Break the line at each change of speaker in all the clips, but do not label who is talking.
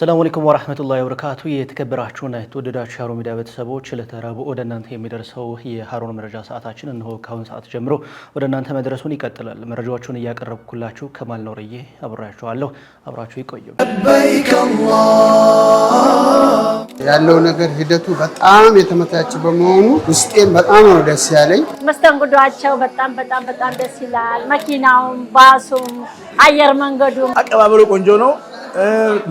ሰላም አለይኩም ወራህመቱላሂ ወበረካቱ። የተከበራችሁና የተወደዳችሁ የሃሩን ሚዲያ ቤተሰቦች ለተራቡ ወደ እናንተ የሚደርሰው የሃሩን መረጃ ሰዓታችን እነሆ ካሁን ሰዓት ጀምሮ ወደ እናንተ መድረሱን ይቀጥላል። መረጃዎቹን እያቀረብኩላችሁ ከማል ኖርዬ አብራችኋለሁ። አብራችሁ ይቆዩ።
ያለው ነገር ሂደቱ በጣም የተመቻቸ በመሆኑ ውስጤን በጣም ነው ደስ ያለኝ።
መስተንግዷቸው በጣም ደስ ይላል። መኪናውም፣ ባሱም፣ አየር መንገዱም
አቀባበሉ ቆንጆ ነው።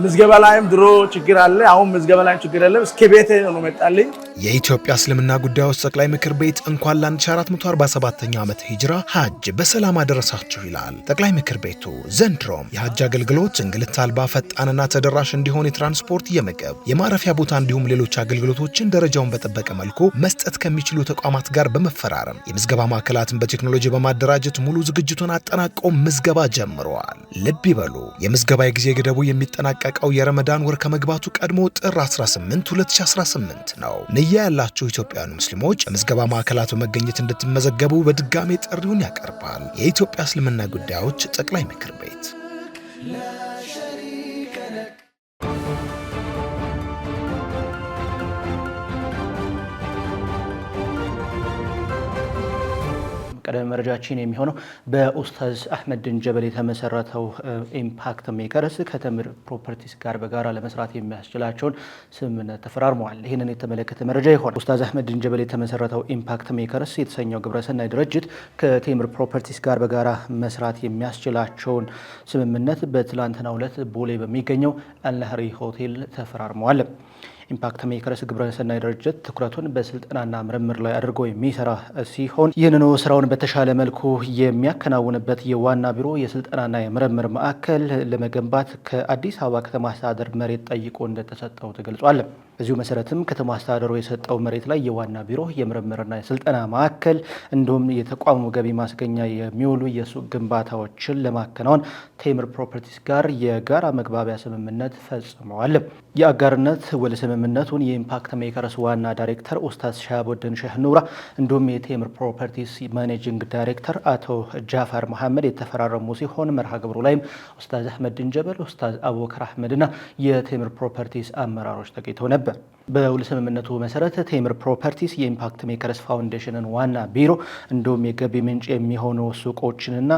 ምዝገባ ላይም ድሮ ችግር አለ። አሁን ምዝገባ ላይም ችግር የለም። እስከ ቤቴ ነው መጣልኝ።
የኢትዮጵያ እስልምና ጉዳዮች ጠቅላይ ምክር ቤት እንኳን ለ1447ኛ ዓመት ሂጅራ ሐጅ በሰላም አደረሳችሁ ይላል። ጠቅላይ ምክር ቤቱ ዘንድሮም የሐጅ አገልግሎት እንግልት አልባ ፈጣንና ተደራሽ እንዲሆን የትራንስፖርት፣ የምግብ፣ የማረፊያ ቦታ እንዲሁም ሌሎች አገልግሎቶችን ደረጃውን በጠበቀ መልኩ መስጠት ከሚችሉ ተቋማት ጋር በመፈራረም የምዝገባ ማዕከላትን በቴክኖሎጂ በማደራጀት ሙሉ ዝግጅቱን አጠናቀው ምዝገባ ጀምረዋል። ልብ ይበሉ፣ የምዝገባ የጊዜ ገደቡ የሚጠናቀቀው የረመዳን ወር ከመግባቱ ቀድሞ ጥር 18 2018 ነው። ንያ ያላችሁ ኢትዮጵያውያን ሙስሊሞች በምዝገባ ማዕከላት በመገኘት እንድትመዘገቡ በድጋሜ ጥሪውን ያቀርባል የኢትዮጵያ እስልምና ጉዳዮች ጠቅላይ ምክር ቤት።
ቀደም መረጃችን የሚሆነው በኡስታዝ አህመድ ድንጀበል የተመሰረተው ኢምፓክት ሜከርስ ከተምር ፕሮፐርቲስ ጋር በጋራ ለመስራት የሚያስችላቸውን ስምምነት ተፈራርመዋል። ይህንን የተመለከተ መረጃ ይሆናል። ኡስታዝ አህመድ ድንጀበል የተመሰረተው ኢምፓክት ሜከርስ የተሰኘው ግብረሰናይ ድርጅት ከቴምር ፕሮፐርቲስ ጋር በጋራ መስራት የሚያስችላቸውን ስምምነት በትላንትናው ዕለት ቦሌ በሚገኘው አልነህሪ ሆቴል ተፈራርመዋል። ኢምፓክት ሜከርስ ግብረሰናይ ድርጅት ትኩረቱን በስልጠናና ምርምር ላይ አድርጎ የሚሰራ ሲሆን ይህንኑ ስራውን በተሻለ መልኩ የሚያከናውንበት የዋና ቢሮ የስልጠናና የምርምር ማዕከል ለመገንባት ከአዲስ አበባ ከተማ አስተዳደር መሬት ጠይቆ እንደተሰጠው ተገልጿል። በዚሁ መሰረትም ከተማ አስተዳደሩ የሰጠው መሬት ላይ የዋና ቢሮ የምርምርና የስልጠና ማዕከል እንዲሁም የተቋሙ ገቢ ማስገኛ የሚውሉ የሱቅ ግንባታዎችን ለማከናወን ቴምር ፕሮፐርቲስ ጋር የጋራ መግባቢያ ስምምነት ፈጽመዋል። የአጋርነት ውል ስምምነቱን የኢምፓክት ሜከርስ ዋና ዳይሬክተር ኡስታዝ ሻሃቡዲን ሼህ ኑራ እንዲሁም የቴምር ፕሮፐርቲስ ማኔጂንግ ዳይሬክተር አቶ ጃፋር መሐመድ የተፈራረሙ ሲሆን መርሃ ግብሩ ላይም ኡስታዝ አህመድ ድንጀበል፣ ኡስታዝ አቡበከር አህመድና የቴምር ፕሮፐርቲስ አመራሮች ተገኝተው ነበር። በውል ስምምነቱ መሰረት ቴምር ፕሮፐርቲስ የኢምፓክት ሜከርስ ፋውንዴሽንን ዋና ቢሮ እንዲሁም የገቢ ምንጭ የሚሆኑ ሱቆችንና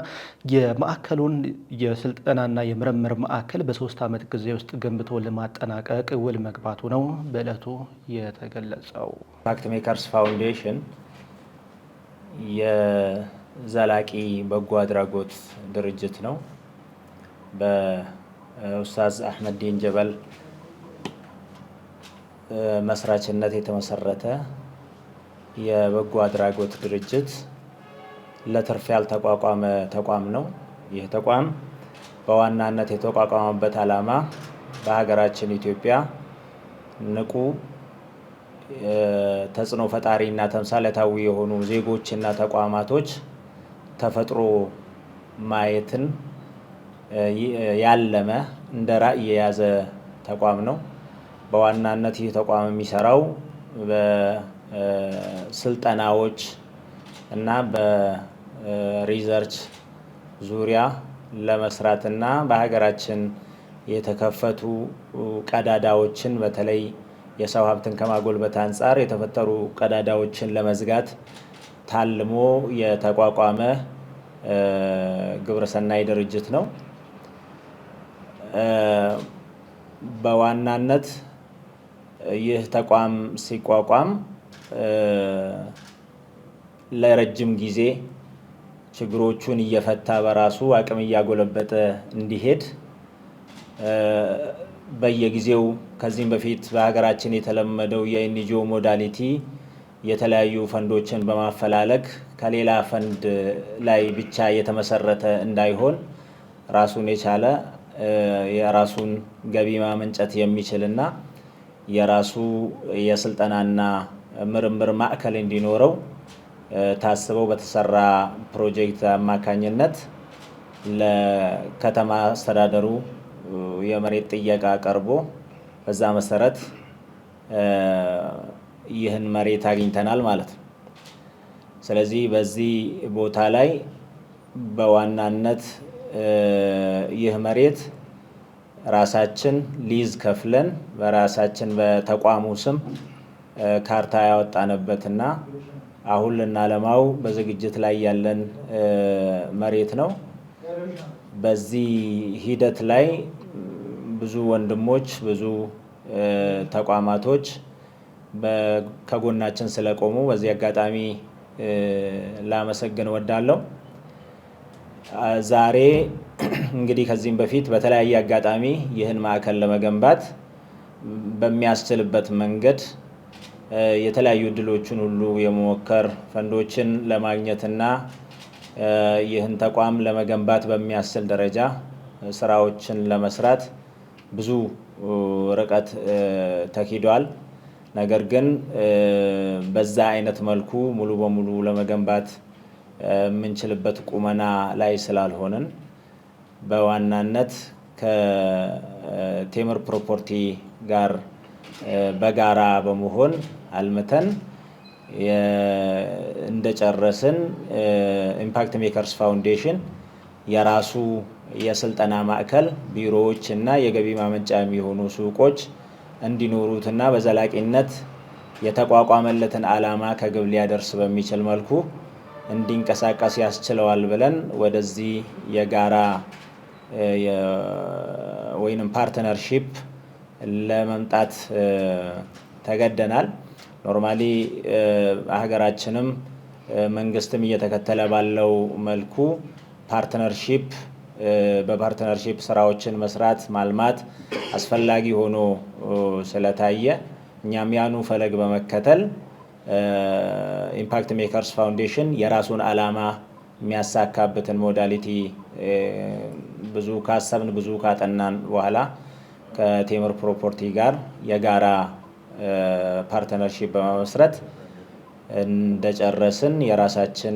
የማዕከሉን የስልጠናና የምርምር ማዕከል በ3 ዓመት ጊዜ ውስጥ ገንብቶ ለማጠናቀቅ ውል መግባቱ ነው በዕለቱ የተገለጸው።
ኢምፓክት ሜከርስ ፋውንዴሽን የዘላቂ በጎ አድራጎት ድርጅት ነው። በኡስታዝ አህመድ ድንጀበል መስራችነት የተመሰረተ የበጎ አድራጎት ድርጅት ለትርፍ ያልተቋቋመ ተቋም ነው። ይህ ተቋም በዋናነት የተቋቋመበት ዓላማ በሀገራችን ኢትዮጵያ ንቁ ተጽዕኖ ፈጣሪና ተምሳሌታዊ የሆኑ ዜጎችና ተቋማቶች ተፈጥሮ ማየትን ያለመ እንደ ራዕይ የያዘ ተቋም ነው። በዋናነት ይህ ተቋም የሚሰራው በስልጠናዎች እና በሪሰርች ዙሪያ ለመስራትና በሀገራችን የተከፈቱ ቀዳዳዎችን በተለይ የሰው ሀብትን ከማጎልበት አንጻር የተፈጠሩ ቀዳዳዎችን ለመዝጋት ታልሞ የተቋቋመ ግብረሰናይ ድርጅት ነው። በዋናነት ይህ ተቋም ሲቋቋም ለረጅም ጊዜ ችግሮቹን እየፈታ በራሱ አቅም እያጎለበተ እንዲሄድ በየጊዜው ከዚህም በፊት በሀገራችን የተለመደው የኤንጂኦ ሞዳሊቲ የተለያዩ ፈንዶችን በማፈላለግ ከሌላ ፈንድ ላይ ብቻ የተመሰረተ እንዳይሆን ራሱን የቻለ የራሱን ገቢ ማመንጨት የሚችልና የራሱ የስልጠናና ምርምር ማዕከል እንዲኖረው ታስበው በተሰራ ፕሮጀክት አማካኝነት ለከተማ አስተዳደሩ የመሬት ጥያቄ ቀርቦ በዛ መሰረት ይህን መሬት አግኝተናል ማለት ነው። ስለዚህ በዚህ ቦታ ላይ በዋናነት ይህ መሬት ራሳችን ሊዝ ከፍለን በራሳችን በተቋሙ ስም ካርታ ያወጣንበትና አሁን ለናለማው በዝግጅት ላይ ያለን መሬት ነው። በዚህ ሂደት ላይ ብዙ ወንድሞች ብዙ ተቋማቶች ከጎናችን ስለቆሙ በዚህ አጋጣሚ ላመሰግን ወዳለሁ። ዛሬ እንግዲህ ከዚህም በፊት በተለያየ አጋጣሚ ይህን ማዕከል ለመገንባት በሚያስችልበት መንገድ የተለያዩ እድሎችን ሁሉ የመሞከር ፈንዶችን ለማግኘትና ይህን ተቋም ለመገንባት በሚያስችል ደረጃ ስራዎችን ለመስራት ብዙ ርቀት ተኪዷል። ነገር ግን በዛ አይነት መልኩ ሙሉ በሙሉ ለመገንባት የምንችልበት ቁመና ላይ ስላልሆነን በዋናነት ከቴምር ፕሮፐርቲ ጋር በጋራ በመሆን አልምተን እንደጨረስን ኢምፓክት ሜከርስ ፋውንዴሽን የራሱ የስልጠና ማዕከል ቢሮዎች እና የገቢ ማመንጫ የሚሆኑ ሱቆች እንዲኖሩትና በዘላቂነት የተቋቋመለትን ዓላማ ከግብ ሊያደርስ በሚችል መልኩ እንዲንቀሳቀስ ያስችለዋል ብለን ወደዚህ የጋራ ወይንም ፓርትነርሺፕ ለመምጣት ተገደናል። ኖርማሊ ሀገራችንም መንግስትም እየተከተለ ባለው መልኩ ፓርትነርሺፕ በፓርትነርሺፕ ስራዎችን መስራት ማልማት አስፈላጊ ሆኖ ስለታየ እኛም ያኑ ፈለግ በመከተል ኢምፓክት ሜከርስ ፋውንዴሽን የራሱን ዓላማ የሚያሳካበትን ሞዳሊቲ ብዙ ካሰብን ብዙ ካጠናን በኋላ ከቴምር ፕሮፐርቲ ጋር የጋራ ፓርትነርሺፕ በመመስረት እንደጨረስን የራሳችን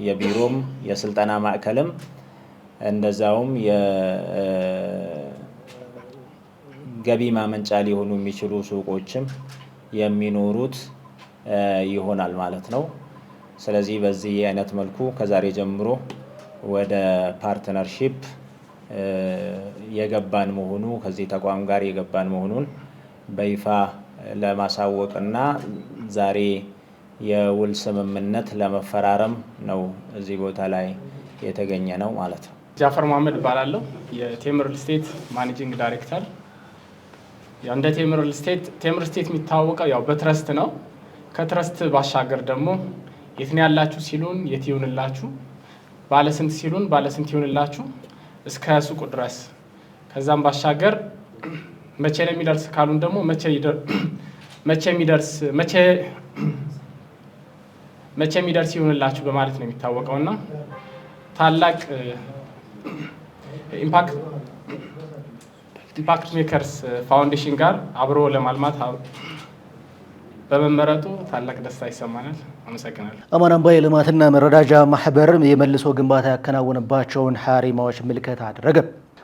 የቢሮም የስልጠና ማዕከልም እንደዛውም የገቢ ማመንጫ ሊሆኑ የሚችሉ ሱቆችም የሚኖሩት ይሆናል ማለት ነው። ስለዚህ በዚህ አይነት መልኩ ከዛሬ ጀምሮ ወደ ፓርትነርሺፕ የገባን መሆኑ ከዚህ ተቋም ጋር የገባን መሆኑን በይፋ ለማሳወቅና ዛሬ የውል ስምምነት ለመፈራረም ነው እዚህ ቦታ ላይ የተገኘ ነው ማለት ነው።
ጃፈር መሐመድ እባላለሁ። የቴምር ሪል ስቴት ማኔጂንግ ዳይሬክተር። ያው እንደ ቴምር ሪል ስቴት የሚታወቀው ያው በትረስት ነው። ከትረስት ባሻገር ደግሞ የት ነው ያላችሁ ሲሉን የት ይሁንላችሁ፣ ባለስንት ሲሉን ባለስንት ይሁንላችሁ እስከ ሱቁ ድረስ፣ ከዛም ባሻገር መቼ ነው የሚደርስ ካሉን ደግሞ መቼ የሚደርስ ይሁንላችሁ በማለት ነው የሚታወቀውና ታላቅ ኢምፓክት ሜከርስ ፋውንዴሽን ጋር አብሮ ለማልማት በመመረጡ ታላቅ ደስታ ይሰማናል። አመሰግናለሁ።
አማን አምባ የልማትና መረዳጃ ማህበር የመልሶ ግንባታ ያከናወነባቸውን ሀሪማዎች ምልከታ አደረገ።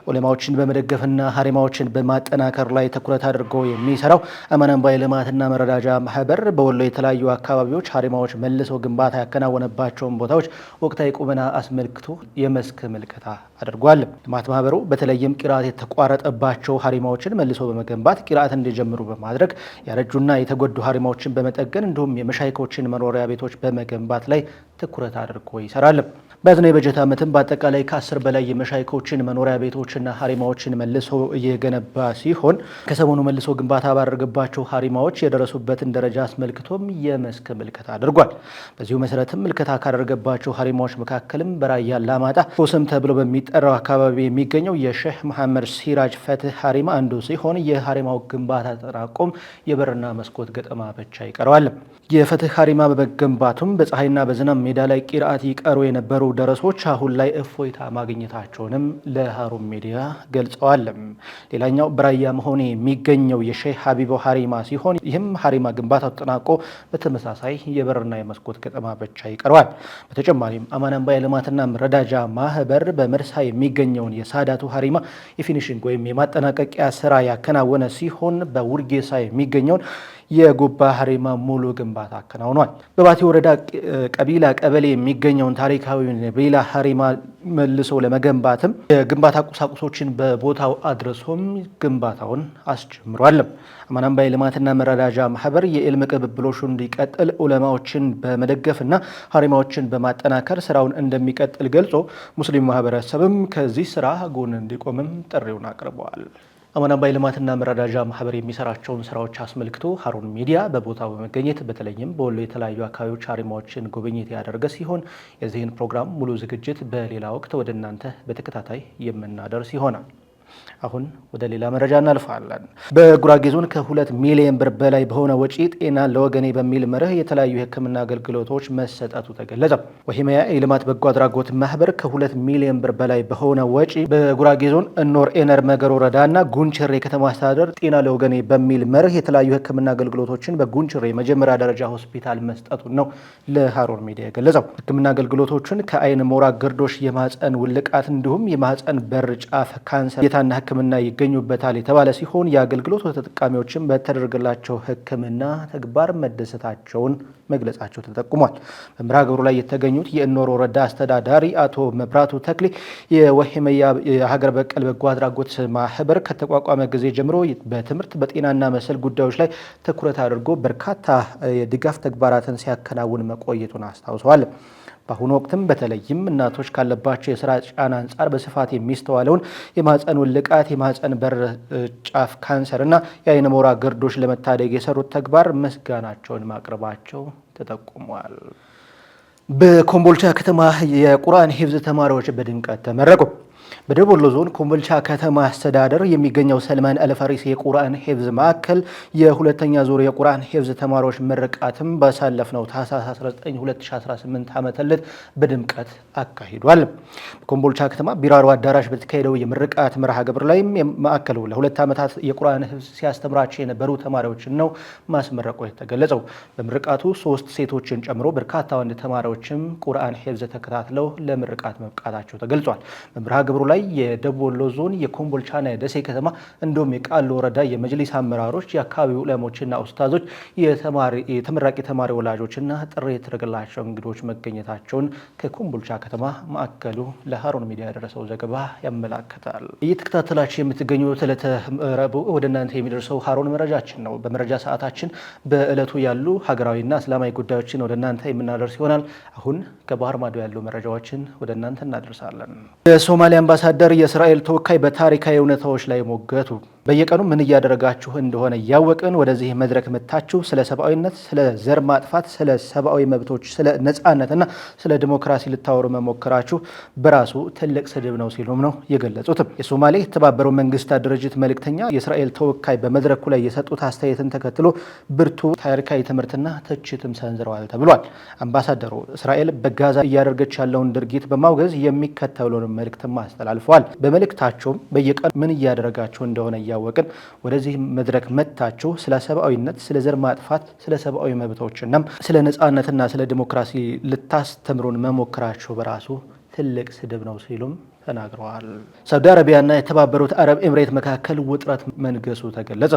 ዑለማዎችን በመደገፍና ሀሪማዎችን በማጠናከር ላይ ትኩረት አድርጎ የሚሰራው አማን አምባ የልማትና መረዳጃ ማህበር በወሎ የተለያዩ አካባቢዎች ሀሪማዎች መልሶ ግንባታ ያከናወነባቸውን ቦታዎች ወቅታዊ ቁመና አስመልክቶ የመስክ ምልከታ አድርጓል። ልማት ማህበሩ በተለይም ቂራአት የተቋረጠባቸው ሀሪማዎችን መልሶ በመገንባት ቂራአት እንዲጀምሩ በማድረግ ያረጁና የተጎዱ ሀሪማዎችን በመጠገን እንዲሁም የመሻይኮችን መኖሪያ ቤቶች በመገንባት ላይ ትኩረት አድርጎ ይሰራል። በያዝነው የበጀት ዓመትም በአጠቃላይ ከ10 በላይ የመሻይኮችን መኖሪያ ቤቶችና ሀሪማዎችን መልሶ እየገነባ ሲሆን ከሰሞኑ መልሶ ግንባታ ባደረገባቸው ሀሪማዎች የደረሱበትን ደረጃ አስመልክቶም የመስክ ምልከታ አድርጓል። በዚሁ መሰረትም ምልከታ ካደረገባቸው ሀሪማዎች መካከልም በራያ አላማጣ ኮሰም ተብሎ በሚጠራው አካባቢ የሚገኘው የሼህ መሐመድ ሲራጅ ፈትህ ሀሪማ አንዱ ሲሆን የሀሪማው ግንባታ ተጠናቆም የበርና መስኮት ገጠማ ብቻ ይቀረዋል። የፈትህ ሀሪማ በመገንባቱም በፀሐይና በዝናብ ሜዳ ላይ ቂርአት ይቀሩ የነበሩ ደረሶች አሁን ላይ እፎይታ ማግኘታቸውንም ለሀሩን ሚዲያ ገልጸዋል። ሌላኛው በራያ መሆኔ የሚገኘው የሼህ ሀቢቦ ሀሪማ ሲሆን ይህም ሀሪማ ግንባታው ተጠናቆ በተመሳሳይ የበርና የመስኮት ገጠማ ብቻ ይቀረዋል። በተጨማሪም አማን አምባ የልማትና መረዳጃ ማህበር በመርሳ የሚገኘውን የሳዳቱ ሀሪማ የፊኒሽንግ ወይም የማጠናቀቂያ ስራ ያከናወነ ሲሆን በውርጌሳ የሚገኘውን የጉባ ሀሪማ ሙሉ ግንባታ አከናውኗል። በባቲ ወረዳ ቀቢላ ቀበሌ የሚገኘውን ታሪካዊውን የቤላ ሀሪማ መልሶ ለመገንባትም የግንባታ ቁሳቁሶችን በቦታው አድርሶም ግንባታውን አስጀምሯል። አማን አምባ የልማትና መረዳጃ ማህበር የዕልም ቅብብሎሹ እንዲቀጥል ዑለማዎችን በመደገፍና ሀሪማዎችን በማጠናከር ስራውን እንደሚቀጥል ገልጾ ሙስሊም ማህበረሰብም ከዚህ ስራ ጎን እንዲቆምም ጥሪውን አቅርበዋል። አማን አምባ የልማትና መረዳጃ ማህበር የሚሰራቸውን ስራዎች አስመልክቶ ሀሩን ሚዲያ በቦታው በመገኘት በተለይም በወሎ የተለያዩ አካባቢዎች ሀሪማዎችን ጉብኝት ያደረገ ሲሆን የዚህን ፕሮግራም ሙሉ ዝግጅት በሌላ ወቅት ወደ እናንተ በተከታታይ የምናደርስ ይሆናል። አሁን ወደ ሌላ መረጃ እናልፋለን። በጉራጌ ዞን ከ2 ሚሊዮን ብር በላይ በሆነ ወጪ ጤና ለወገኔ በሚል መርህ የተለያዩ የሕክምና አገልግሎቶች መሰጠቱ ተገለጸ። ወሂማያ የልማት በጎ አድራጎት ማህበር ከ2 ሚሊዮን ብር በላይ በሆነ ወጪ በጉራጌ ዞን እኖር ኤነር መገር ወረዳና ጉንችሬ ከተማ አስተዳደር ጤና ለወገኔ በሚል መርህ የተለያዩ የሕክምና አገልግሎቶችን በጉንችሬ መጀመሪያ ደረጃ ሆስፒታል መስጠቱን ነው ለሀሩን ሚዲያ የገለጸው። ሕክምና አገልግሎቶችን ከአይን ሞራ ግርዶሽ፣ የማህፀን ውልቃት እንዲሁም የማህፀን በር ጫፍ ካንሰር የታና ሕክምና ይገኙበታል የተባለ ሲሆን የአገልግሎት ተጠቃሚዎችን በተደረገላቸው ሕክምና ተግባር መደሰታቸውን መግለጻቸው ተጠቁሟል። በመርሃ ግብሩ ላይ የተገኙት የእኖር ወረዳ አስተዳዳሪ አቶ መብራቱ ተክሌ የወሂማያ የሀገር በቀል በጎ አድራጎት ማህበር ከተቋቋመ ጊዜ ጀምሮ በትምህርት በጤናና መሰል ጉዳዮች ላይ ትኩረት አድርጎ በርካታ የድጋፍ ተግባራትን ሲያከናውን መቆየቱን አስታውሰዋል። በአሁኑ ወቅትም በተለይም እናቶች ካለባቸው የስራ ጫና አንጻር በስፋት የሚስተዋለውን የማህፀን ውልቃት፣ የማህፀን በር ጫፍ ካንሰር እና የአይን ሞራ ግርዶሽ ለመታደግ የሰሩት ተግባር ምስጋናቸውን ማቅረባቸው ተጠቁሟል። በኮምቦልቻ ከተማ የቁርአን ሂፍዝ ተማሪዎች በድምቀት ተመረቁ። በደቡብ ወሎ ዞን ኮምቦልቻ ከተማ አስተዳደር የሚገኘው ሰልማን አልፋሪስ የቁርአን ሂፍዝ ማዕከል የሁለተኛ ዙር የቁርአን ሂፍዝ ተማሪዎች ምርቃትም ባሳለፍነው ታህሳስ 19 2018 ዓ.ም በድምቀት አካሂዷል። በኮምቦልቻ ከተማ ቢራሮ አዳራሽ በተካሄደው የምርቃት መርሃ ግብር ላይም ማዕከሉ ለ2 ዓመታት የቁርአን ሂፍዝ ሲያስተምራቸው የነበሩ ተማሪዎችን ነው ማስመረቁ የተገለጸው። በምርቃቱ 3 ሴቶችን ጨምሮ በርካታ ወንድ ተማሪዎችም ቁርአን ሂፍዝ ተከታትለው ለምርቃት መብቃታቸው ተገልጿል። በመርሃ ግብሩ ላይ የደቡብ ወሎ ዞን የኮምቦልቻና የደሴ ከተማ እንዲሁም የቃሉ ወረዳ የመጅሊስ አመራሮች፣ የአካባቢው ዑለሞችና ኡስታዞች፣ የተመራቂ ተማሪ ወላጆችና ጥሪ የተደረገላቸው እንግዶች መገኘታቸውን ከኮምቦልቻ ከተማ ማዕከሉ ለሀሩን ሚዲያ ያደረሰው ዘገባ ያመላክታል። እየተከታተላችሁ የምትገኙት ዕለተ ረቡዕ ወደ እናንተ የሚደርሰው ሀሩን መረጃችን ነው። በመረጃ ሰዓታችን በዕለቱ ያሉ ሀገራዊና እስላማዊ ጉዳዮችን ወደ እናንተ የምናደርስ ይሆናል። አሁን ከባህር ማዶ ያሉ መረጃዎችን ወደ እናንተ እናደርሳለን። የሶማሊያ አምባሳደር የእስራኤል ተወካይ በታሪካዊ እውነታዎች ላይ ሞገቱ። በየቀኑ ምን እያደረጋችሁ እንደሆነ እያወቅን ወደዚህ መድረክ መጥታችሁ ስለ ሰብአዊነት፣ ስለ ዘር ማጥፋት፣ ስለ ሰብአዊ መብቶች፣ ስለ ነጻነትና ስለ ዲሞክራሲ ልታወሩ መሞከራችሁ በራሱ ትልቅ ስድብ ነው ሲሉም ነው የገለጹትም። የሶማሌ የተባበሩ መንግስታት ድርጅት መልእክተኛ የእስራኤል ተወካይ በመድረኩ ላይ የሰጡት አስተያየትን ተከትሎ ብርቱ ታሪካዊ ትምህርትና ትችትም ሰንዝረዋል ተብሏል። አምባሳደሩ እስራኤል በጋዛ እያደረገች ያለውን ድርጊት በማውገዝ የሚከተለውን መልእክትም አስተላልፈዋል። በመልእክታቸውም በየቀኑ ምን እያደረጋችሁ እንደሆነ እያወቅን ወደዚህ መድረክ መጥታችሁ ስለ ሰብአዊነት፣ ስለ ዘር ማጥፋት፣ ስለ ሰብአዊ መብቶችና ስለ ነጻነትና ስለ ዲሞክራሲ ልታስተምሩን መሞከራችሁ በራሱ ትልቅ ስድብ ነው ሲሉም ተናግረዋል። ሳውዲ አረቢያና የተባበሩት አረብ ኤምሬት መካከል ውጥረት መንገሱ ተገለጸ።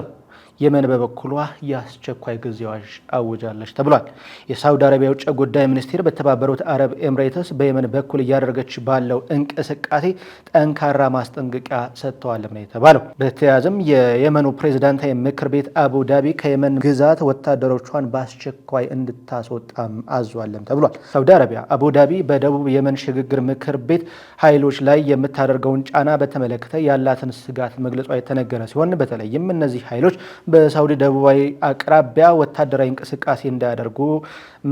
የመን በበኩሏ የአስቸኳይ ጊዜ አዋጅ አውጃለች ተብሏል። የሳውዲ አረቢያ ውጭ ጉዳይ ሚኒስቴር በተባበሩት አረብ ኤምሬትስ በየመን በኩል እያደረገች ባለው እንቅስቃሴ ጠንካራ ማስጠንቀቂያ ሰጥተዋል ነው የተባለው። በተያያዘም የየመኑ ፕሬዝዳንታዊ ምክር ቤት አቡ ዳቢ ከየመን ግዛት ወታደሮቿን በአስቸኳይ እንድታስወጣም አዟለም ተብሏል። ሳውዲ አረቢያ አቡ ዳቢ በደቡብ የመን ሽግግር ምክር ቤት ኃይሎች ላይ የምታደርገውን ጫና በተመለከተ ያላትን ስጋት መግለጿ የተነገረ ሲሆን በተለይም እነዚህ ኃይሎች በሳውዲ ደቡባዊ አቅራቢያ ወታደራዊ እንቅስቃሴ እንዳያደርጉ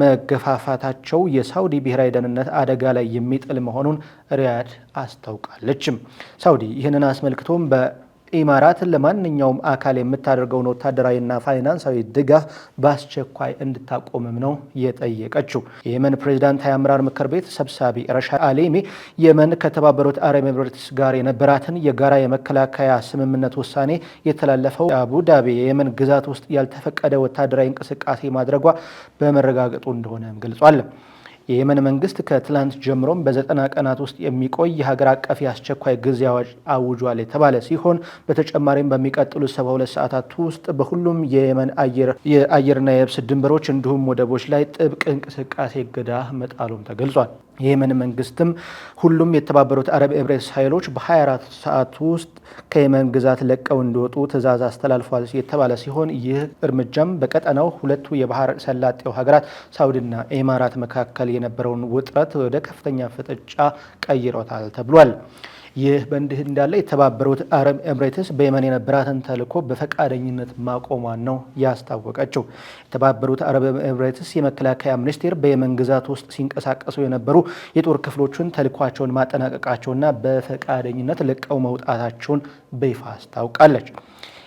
መገፋፋታቸው የሳውዲ ብሔራዊ ደህንነት አደጋ ላይ የሚጥል መሆኑን ሪያድ አስታውቃለችም። ሳውዲ ይህንን አስመልክቶም ኢማራት ለማንኛውም አካል የምታደርገውን ወታደራዊና ፋይናንሳዊ ድጋፍ በአስቸኳይ እንድታቆምም ነው የጠየቀችው። የየመን ፕሬዝዳንታዊ አመራር ምክር ቤት ሰብሳቢ ረሻድ አሌሚ የመን ከተባበሩት አረብ ኤሚሬትስ ጋር የነበራትን የጋራ የመከላከያ ስምምነት ውሳኔ የተላለፈው አቡ ዳቢ የየመን ግዛት ውስጥ ያልተፈቀደ ወታደራዊ እንቅስቃሴ ማድረጓ በመረጋገጡ እንደሆነም ገልጿል። የየመን መንግስት ከትላንት ጀምሮም በ90 ቀናት ውስጥ የሚቆይ የሀገር አቀፍ የአስቸኳይ ጊዜ አዋጅ አውጇል የተባለ ሲሆን በተጨማሪም በሚቀጥሉት 72 ሰዓታት ውስጥ በሁሉም የየመን የአየርና የብስ ድንበሮች እንዲሁም ወደቦች ላይ ጥብቅ እንቅስቃሴ እገዳ መጣሉም ተገልጿል። የየመን መንግስትም ሁሉም የተባበሩት አረብ ኤምሬትስ ኃይሎች በ24 ሰዓት ውስጥ ከየመን ግዛት ለቀው እንዲወጡ ትዕዛዝ አስተላልፏል የተባለ ሲሆን ይህ እርምጃም በቀጠናው ሁለቱ የባህር ሰላጤው ሀገራት ሳውዲና ኢማራት መካከል የነበረውን ውጥረት ወደ ከፍተኛ ፍጥጫ ቀይሮታል ተብሏል። ይህ በእንዲህ እንዳለ የተባበሩት አረብ ኤምሬትስ በየመን የነበራትን ተልዕኮ በፈቃደኝነት ማቆሟን ነው ያስታወቀችው። የተባበሩት አረብ ኤምሬትስ የመከላከያ ሚኒስቴር በየመን ግዛት ውስጥ ሲንቀሳቀሱ የነበሩ የጦር ክፍሎችን ተልዕኳቸውን ማጠናቀቃቸውና በፈቃደኝነት ለቀው መውጣታቸውን በይፋ አስታውቃለች።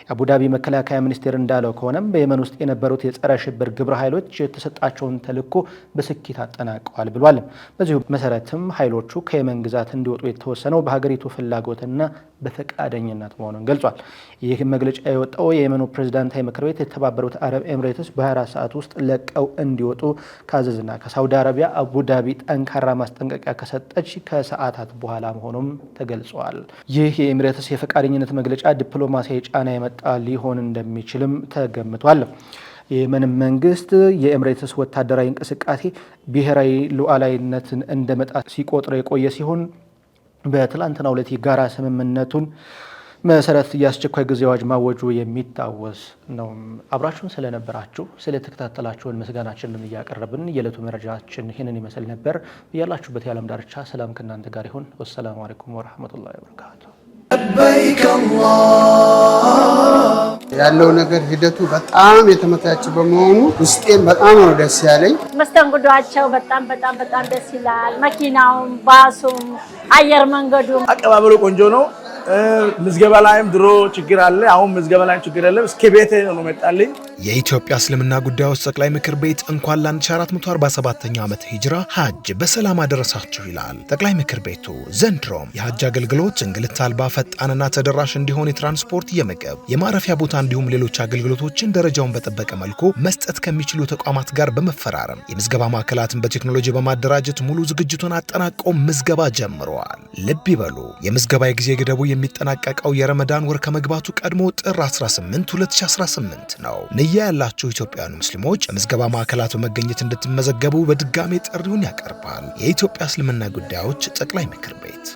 አቡዳቢ መከላከያ ሚኒስቴር እንዳለው ከሆነም በየመን ውስጥ የነበሩት የጸረ ሽብር ግብረ ኃይሎች የተሰጣቸውን ተልዕኮ በስኬት አጠናቀዋል ብሏል። በዚሁ መሰረትም ኃይሎቹ ከየመን ግዛት እንዲወጡ የተወሰነው በሀገሪቱ ፍላጎትና በፈቃደኝነት መሆኑን ገልጿል። ይህ መግለጫ የወጣው የየመኑ ፕሬዝዳንታዊ ምክር ቤት የተባበሩት አረብ ኤምሬትስ በ24 ሰዓት ውስጥ ለቀው እንዲወጡ ካዘዝና ከሳውዲ አረቢያ አቡዳቢ ጠንካራ ማስጠንቀቂያ ከሰጠች ከሰዓታት በኋላ መሆኑም ተገልጿል። ይህ የኤምሬትስ የፈቃደኝነት መግለጫ ዲፕሎማሲያዊ ጫና የመጣ ሊሆን እንደሚችልም ተገምቷል። የየመን መንግስት የኤምሬትስ ወታደራዊ እንቅስቃሴ ብሔራዊ ሉዓላዊነትን እንደመጣ ሲቆጥር የቆየ ሲሆን በትላንትናው ዕለት የጋራ ስምምነቱን መሰረት የአስቸኳይ ጊዜ አዋጅ ማወጁ የሚታወስ ነው። አብራችሁን ስለነበራችሁ ስለተከታተላችሁን ምስጋናችንን እያቀረብን የዕለቱ መረጃችን ይህንን ይመስል ነበር። ያላችሁበት የዓለም ዳርቻ ሰላም ከእናንተ ጋር ይሁን። ወሰላሙ አለይኩም ወራህመቱላሂ ወበረካቱ።
ያለው ነገር ሂደቱ በጣም የተመቻቸ በመሆኑ ውስጤን በጣም ነው ደስ ያለኝ።
መስተንግዷቸው በጣም ደስ ይላል። መኪናውም፣ ባሱም፣ አየር መንገዱም
አቀባበሉ ቆንጆ ነው። ምዝገባ ላይም ድሮ ችግር አለ፣ አሁን ምዝገባ ላይም ችግር የለም። እስከ ቤቴ ነው መጣልኝ።
የኢትዮጵያ እስልምና ጉዳዮች ጠቅላይ ምክር ቤት እንኳን ለ1447ኛው ዓመት ሂጅራ ሐጅ በሰላም አደረሳችሁ ይላል። ጠቅላይ ምክር ቤቱ ዘንድሮም የሐጅ አገልግሎት እንግልት አልባ ፈጣንና ተደራሽ እንዲሆን የትራንስፖርት፣ የምግብ፣ የማረፊያ ቦታ እንዲሁም ሌሎች አገልግሎቶችን ደረጃውን በጠበቀ መልኩ መስጠት ከሚችሉ ተቋማት ጋር በመፈራረም የምዝገባ ማዕከላትን በቴክኖሎጂ በማደራጀት ሙሉ ዝግጅቱን አጠናቀው ምዝገባ ጀምረዋል። ልብ ይበሉ፣ የምዝገባ የጊዜ ገደቡ የሚጠናቀቀው የረመዳን ወር ከመግባቱ ቀድሞ ጥር 18 2018 ነው። ንያ ያላችሁ ኢትዮጵያውያን ሙስሊሞች የምዝገባ ማዕከላት በመገኘት እንድትመዘገቡ በድጋሜ ጥሪውን ያቀርባል። የኢትዮጵያ እስልምና ጉዳዮች ጠቅላይ ምክር ቤት